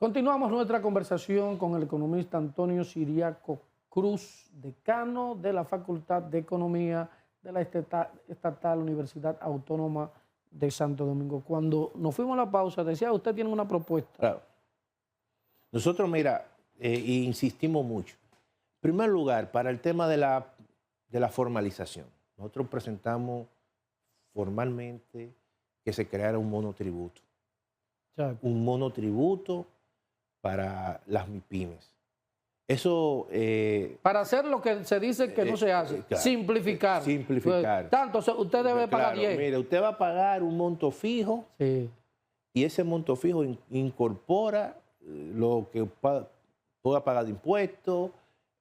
Continuamos nuestra conversación con el economista Antonio Siriaco Cruz, decano de la Facultad de Economía de la Estatal Universidad Autónoma de Santo Domingo. Cuando nos fuimos a la pausa, decía, usted tiene una propuesta. Claro. Nosotros, mira, insistimos mucho. En primer lugar, para el tema de la formalización, nosotros presentamos formalmente que se creara un monotributo. Un monotributo para las MIPYMES. Eso... para hacer lo que se dice que no se hace, claro, simplificar. simplificar. Tanto, usted debe pagar 10. Mire, usted va a pagar un monto fijo y ese monto fijo incorpora lo que pueda pagar de impuestos,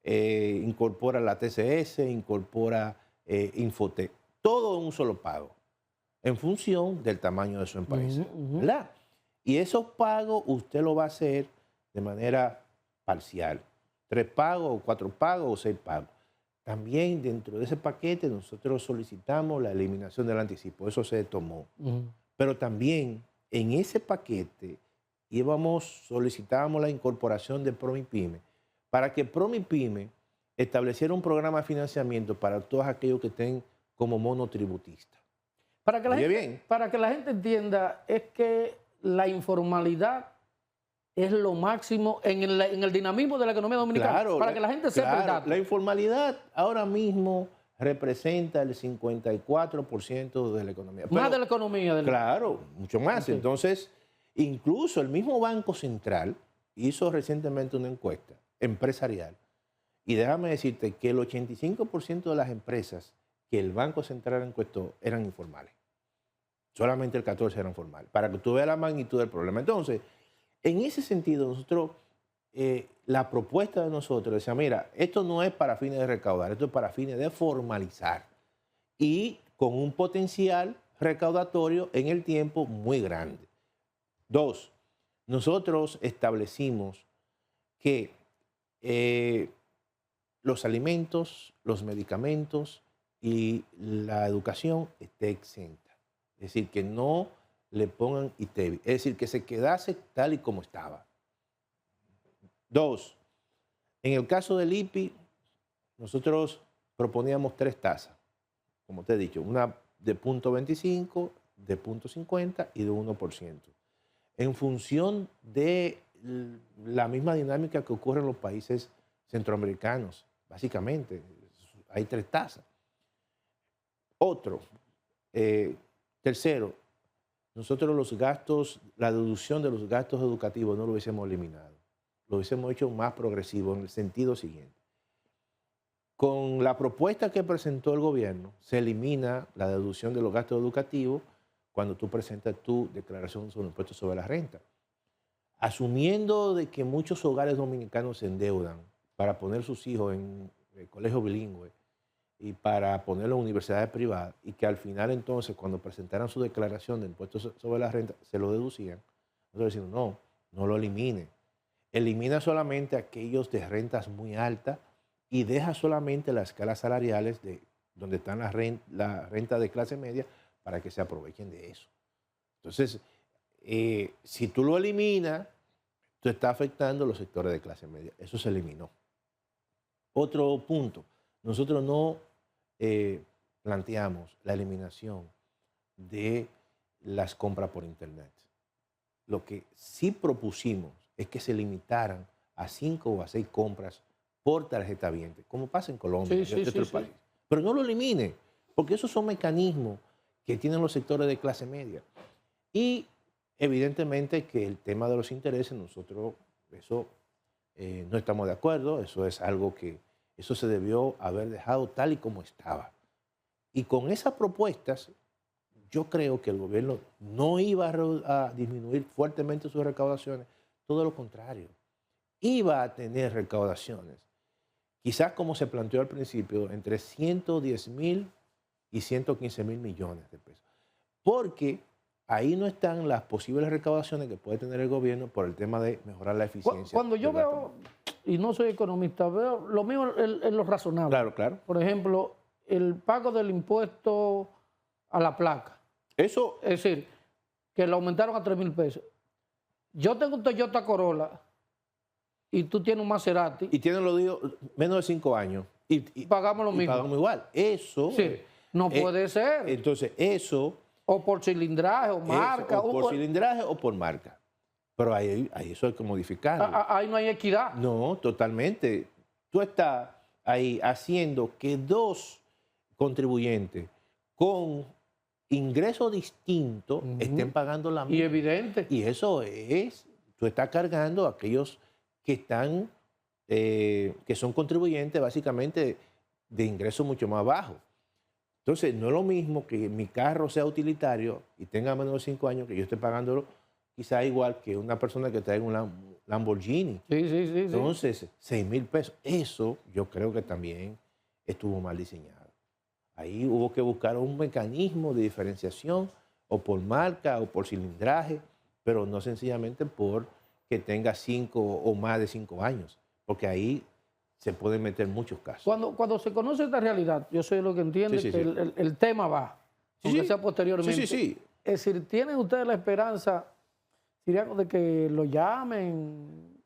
incorpora la TCS, incorpora Infotec. Todo en un solo pago, en función del tamaño de su empresa. ¿Verdad? Y esos pagos usted lo va a hacer de manera parcial. 3 pagos, o 4 pagos, o 6 pagos. También dentro de ese paquete nosotros solicitamos la eliminación del anticipo. Eso se tomó. Pero también en ese paquete solicitábamos la incorporación de ProMIPYME para que ProMIPYME estableciera un programa de financiamiento para todos aquellos que estén como monotributistas. Para que la gente entienda, es que la informalidad es lo máximo en el dinamismo de la economía dominicana. Claro, para que la gente sepa el dato. La informalidad ahora mismo representa el 54% de la economía. Más de la economía. Claro, mucho más. Sí. Entonces, incluso el mismo Banco Central hizo recientemente una encuesta empresarial. Y déjame decirte que el 85% de las empresas que el Banco Central encuestó eran informales. Solamente el 14% eran formales. Para que tú veas la magnitud del problema. Entonces, en ese sentido, nosotros, la propuesta de nosotros decía, mira, esto no es para fines de recaudar, esto es para fines de formalizar y con un potencial recaudatorio en el tiempo muy grande. 2, nosotros establecimos que los alimentos, los medicamentos y la educación esté exenta. Es decir, que no le pongan ITEVI. Es decir, que se quedase tal y como estaba. 2, en el caso del IPI, nosotros proponíamos 3 tasas, como te he dicho, una de 0.25, de 0.50 y de 1%. En función de la misma dinámica que ocurre en los países centroamericanos, básicamente, hay 3 tasas. Tercero, nosotros los gastos, la deducción de los gastos educativos no lo hubiésemos eliminado. Lo hubiésemos hecho más progresivo en el sentido siguiente. Con la propuesta que presentó el gobierno, se elimina la deducción de los gastos educativos cuando tú presentas tu declaración sobre impuestos sobre la renta. Asumiendo de que muchos hogares dominicanos se endeudan para poner sus hijos en el colegio bilingüe y para ponerlo en universidades privadas, y que al final entonces cuando presentaran su declaración de impuestos sobre la renta se lo deducían, nosotros decimos, no lo elimine. Elimina solamente aquellos de rentas muy altas y deja solamente las escalas salariales de donde están la renta de clase media para que se aprovechen de eso. Entonces, si tú lo eliminas, tú estás afectando a los sectores de clase media. Eso se eliminó. Otro punto, nosotros no planteamos la eliminación de las compras por Internet. Lo que sí propusimos es que se limitaran a 5 o a 6 compras por tarjeta viente, como pasa en Colombia y en otros países. Pero no lo elimine, porque esos son mecanismos que tienen los sectores de clase media. Y evidentemente que el tema de los intereses, nosotros eso no estamos de acuerdo, eso es algo que eso se debió haber dejado tal y como estaba. Y con esas propuestas, yo creo que el gobierno no iba a disminuir fuertemente sus recaudaciones, todo lo contrario, iba a tener recaudaciones, quizás como se planteó al principio, entre 110.000 y 115.000 millones de pesos. Porque ahí no están las posibles recaudaciones que puede tener el gobierno por el tema de mejorar la eficiencia. Cuando yo veo, y no soy economista, veo lo mismo en lo razonable. Claro, claro. Por ejemplo, el pago del impuesto a la placa. Eso... Es decir, que lo aumentaron a 3.000 pesos. yo tengo un Toyota Corolla y tú tienes un Maserati, Y tienen los días menos de 5 años. pagamos lo Y mismo. pagamos igual. Eso, Sí, no puede ser. entonces eso, O por cilindraje, o marca. o por cilindraje o por marca. Pero ahí eso hay que modificarlo. Ahí no hay equidad. No, totalmente. Tú estás ahí haciendo que dos contribuyentes con ingresos distintos estén pagando la Y misma. evidente. Y eso es, tú estás cargando a aquellos que están, que son contribuyentes básicamente de ingresos mucho más bajos. Entonces, no es lo mismo que mi carro sea utilitario y tenga menos de 5 años, que yo esté pagándolo quizá igual que una persona que traiga un Lamborghini. Sí. Entonces, 6,000 pesos. Eso yo creo que también estuvo mal diseñado. Ahí hubo que buscar un mecanismo de diferenciación o por marca o por cilindraje, pero no sencillamente por que tenga 5 o más de 5 años, porque ahí se pueden meter muchos casos. Cuando se conoce esta realidad, yo soy lo que entiende Sí, que el tema va, aunque sea posteriormente. Sí. Es decir, ¿tienen ustedes la esperanza, Siriaco, de que lo llamen?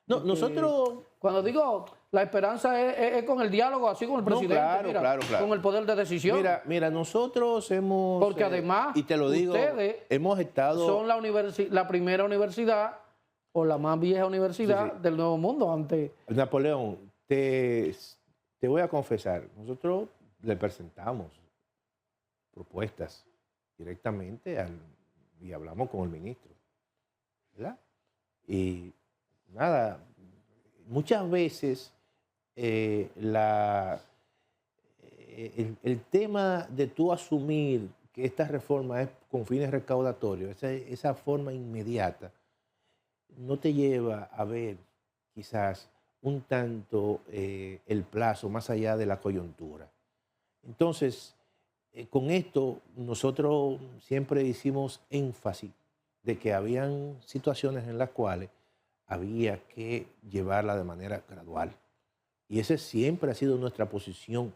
No, nosotros... Cuando digo la esperanza es con el diálogo, así con el presidente, claro. con el poder de decisión. Mira, nosotros hemos... Porque además, y te lo digo, ustedes hemos estado... son la primera universidad o la más vieja universidad del Nuevo Mundo. Napoleón, te voy a confesar, nosotros le presentamos propuestas directamente y hablamos con el ministro, ¿verdad? Y nada, muchas veces el tema de tú asumir que esta reforma es con fines recaudatorios, esa forma inmediata, no te lleva a ver quizás un tanto el plazo más allá de la coyuntura. Entonces, con esto nosotros siempre hicimos énfasis de que habían situaciones en las cuales había que llevarla de manera gradual. Y esa siempre ha sido nuestra posición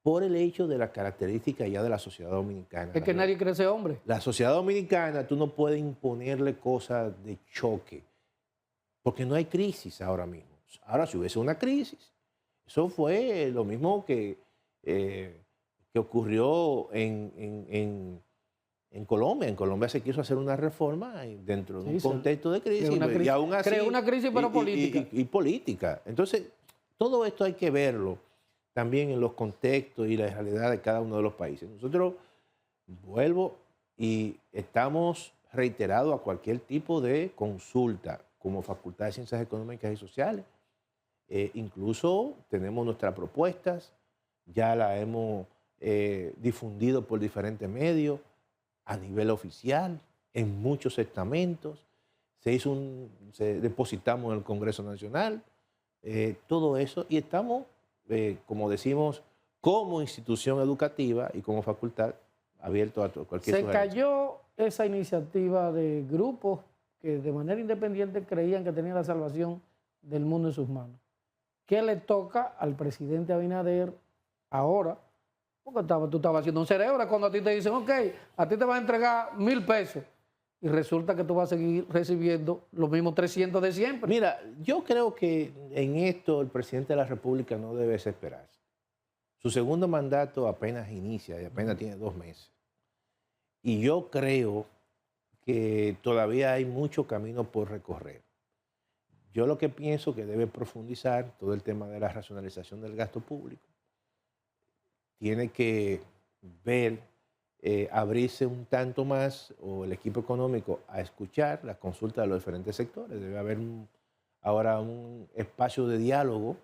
por el hecho de la característica ya de la sociedad dominicana. Es que nadie crece hombre. La sociedad dominicana, tú no puedes imponerle cosas de choque, porque no hay crisis ahora mismo. Ahora, si hubiese una crisis, eso fue lo mismo que ocurrió en Colombia. En Colombia se quiso hacer una reforma dentro de un contexto de crisis. Y aún así, creó una crisis, pero política. Y política. Entonces, todo esto hay que verlo también en los contextos y la realidad de cada uno de los países. Nosotros, vuelvo, y estamos reiterados a cualquier tipo de consulta como Facultad de Ciencias Económicas y Sociales. Incluso tenemos nuestras propuestas, ya las hemos difundido por diferentes medios, a nivel oficial, en muchos estamentos. Depositamos en el Congreso Nacional, todo eso, y estamos, como decimos, como institución educativa y como facultad, abiertos a cualquier sugerencia. Se cayó esa iniciativa de grupos que de manera independiente creían que tenían la salvación del mundo en sus manos. ¿Qué le toca al presidente Abinader ahora? Porque tú estabas haciendo un cerebro cuando a ti te dicen, ok, a ti te van a entregar 1,000 pesos y resulta que tú vas a seguir recibiendo los mismos 300 de siempre. Mira, yo creo que en esto el presidente de la República no debe desesperarse. Su segundo mandato apenas inicia y apenas tiene 2 meses. Y yo creo que todavía hay mucho camino por recorrer. Yo lo que pienso que debe profundizar todo el tema de la racionalización del gasto público. Tiene que ver, abrirse un tanto más, o el equipo económico, a escuchar las consultas de los diferentes sectores. Debe haber ahora un espacio de diálogo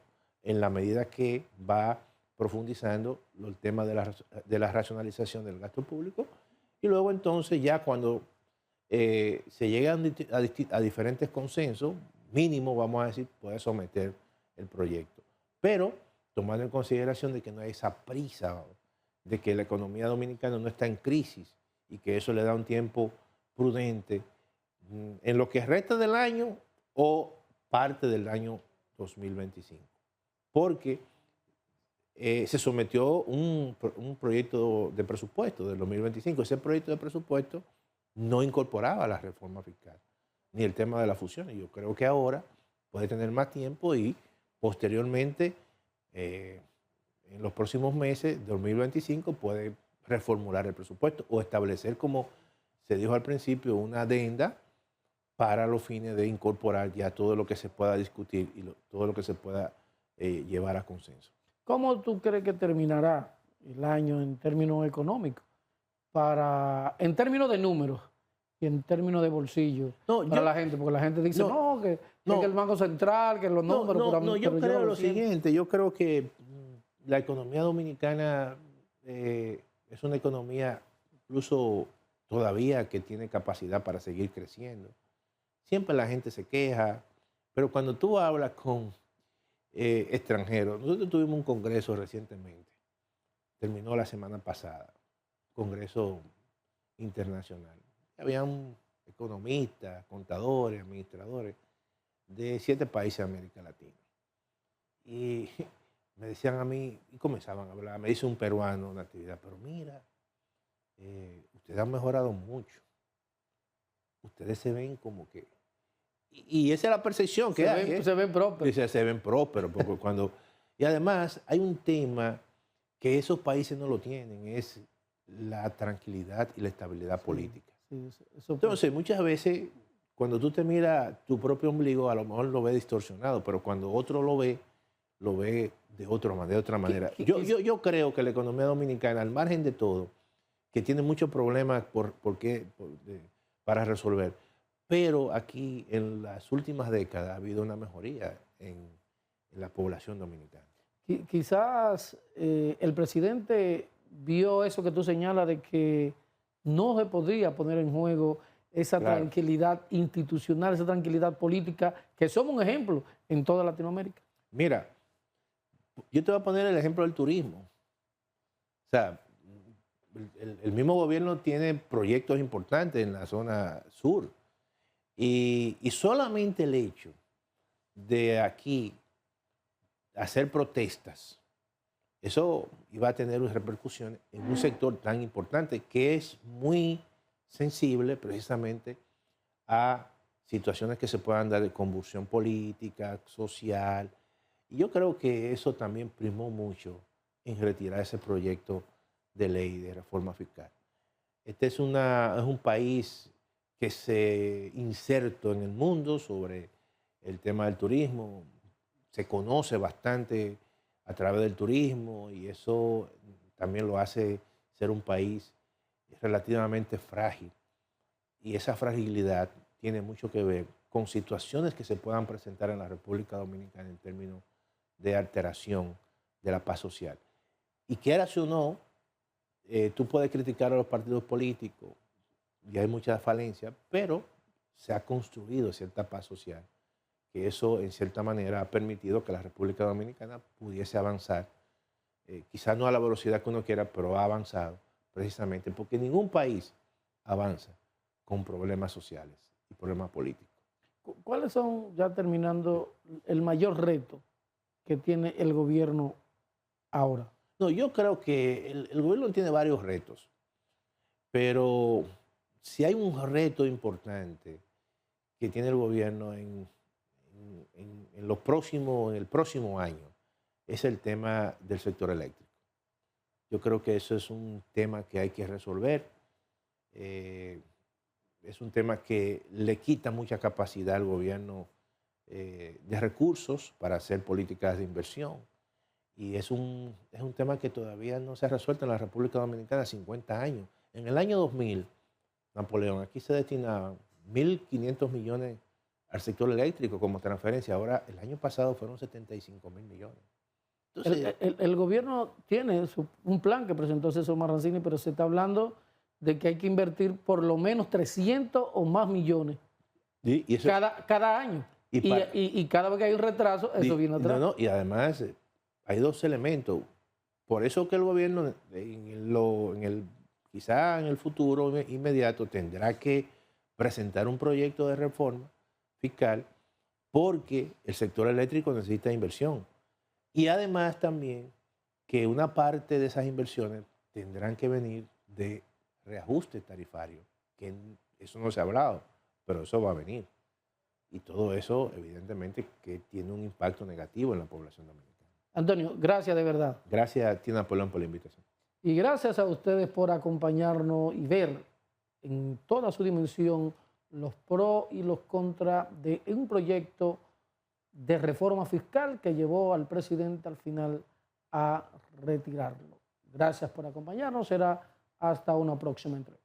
en la medida que va profundizando el tema de la racionalización del gasto público. Y luego entonces ya cuando se llegan a diferentes consensos, mínimo, vamos a decir, puede someter el proyecto. Pero tomando en consideración de que no hay esa prisa, de que la economía dominicana no está en crisis y que eso le da un tiempo prudente en lo que resta del año o parte del año 2025. Porque se sometió un proyecto de presupuesto del 2025. Ese proyecto de presupuesto no incorporaba la reforma fiscal. ni el tema de la fusión. Y yo creo que ahora puede tener más tiempo y posteriormente, en los próximos meses, 2025, puede reformular el presupuesto o establecer, como se dijo al principio, una adenda para los fines de incorporar ya todo lo que se pueda discutir y todo lo que se pueda llevar a consenso. ¿Cómo tú crees que terminará el año en términos económicos? En términos de números y en términos de bolsillo para la gente, porque la gente dice, que el Banco Central, que los números... Yo creo lo siguiente, yo creo que la economía dominicana es una economía incluso todavía que tiene capacidad para seguir creciendo. Siempre la gente se queja, pero cuando tú hablas con extranjeros, nosotros tuvimos un congreso recientemente, terminó la semana pasada, congreso internacional. Habían economistas, contadores, administradores de 7 países de América Latina. Y me decían a mí, y comenzaban a hablar, me dice un peruano, una actividad, pero mira, ustedes han mejorado mucho. Ustedes se ven como que... Y esa es la percepción que hay. Se ven prósperos. Dice, se ven prósperos. Porque y además hay un tema que esos países no lo tienen, es la tranquilidad y la estabilidad política. Entonces, muchas veces, cuando tú te miras tu propio ombligo, a lo mejor lo ves distorsionado, pero cuando otro lo ve de otra manera. Yo creo que la economía dominicana, al margen de todo, que tiene muchos problemas para resolver, pero aquí en las últimas décadas ha habido una mejoría en la población dominicana. Quizás el presidente vio eso que tú señalas de que no se podría poner en juego esa tranquilidad institucional, esa tranquilidad política, que somos un ejemplo en toda Latinoamérica. Mira, yo te voy a poner el ejemplo del turismo. O sea, el mismo gobierno tiene proyectos importantes en la zona sur. Y solamente el hecho de aquí hacer protestas, eso iba a tener repercusiones en un sector tan importante que es muy sensible precisamente a situaciones que se puedan dar de convulsión política, social. Y yo creo que eso también primó mucho en retirar ese proyecto de ley de reforma fiscal. Este es un país que se insertó en el mundo sobre el tema del turismo, se conoce bastante a través del turismo y eso también lo hace ser un país relativamente frágil. Y esa fragilidad tiene mucho que ver con situaciones que se puedan presentar en la República Dominicana en términos de alteración de la paz social. Y quieras o no, tú puedes criticar a los partidos políticos, y hay muchas falencias, pero se ha construido cierta paz social, que eso en cierta manera ha permitido que la República Dominicana pudiese avanzar, quizás no a la velocidad que uno quiera, pero ha avanzado precisamente porque ningún país avanza con problemas sociales y problemas políticos. ¿Cuáles son, ya terminando, el mayor reto que tiene el gobierno ahora? No, yo creo que el gobierno tiene varios retos, pero si hay un reto importante que tiene el gobierno en el próximo año, es el tema del sector eléctrico. Yo creo que eso es un tema que hay que resolver. Es un tema que le quita mucha capacidad al gobierno de recursos para hacer políticas de inversión. Y es un tema que todavía no se ha resuelto en la República Dominicana 50 años. En el año 2000, Napoleón, aquí se destinaban 1.500 millones al sector eléctrico como transferencia. Ahora, el año pasado fueron 75.000 millones. Entonces, el gobierno tiene un plan que presentó César Marrancini, pero se está hablando de que hay que invertir por lo menos 300 o más millones cada año. Y cada vez que hay un retraso, eso viene atrás. Y además hay dos elementos. Por eso que el gobierno, quizá en el futuro inmediato, tendrá que presentar un proyecto de reforma fiscal porque el sector eléctrico necesita inversión. Y además también que una parte de esas inversiones tendrán que venir de reajuste tarifario, que eso no se ha hablado, pero eso va a venir. Y todo eso, evidentemente, que tiene un impacto negativo en la población dominicana. Antonio, gracias de verdad. Gracias a ti, Napoleón, por la invitación. Y gracias a ustedes por acompañarnos y ver en toda su dimensión los pros y los contras de un proyecto de reforma fiscal que llevó al presidente al final a retirarlo. Gracias por acompañarnos. Será hasta una próxima entrega.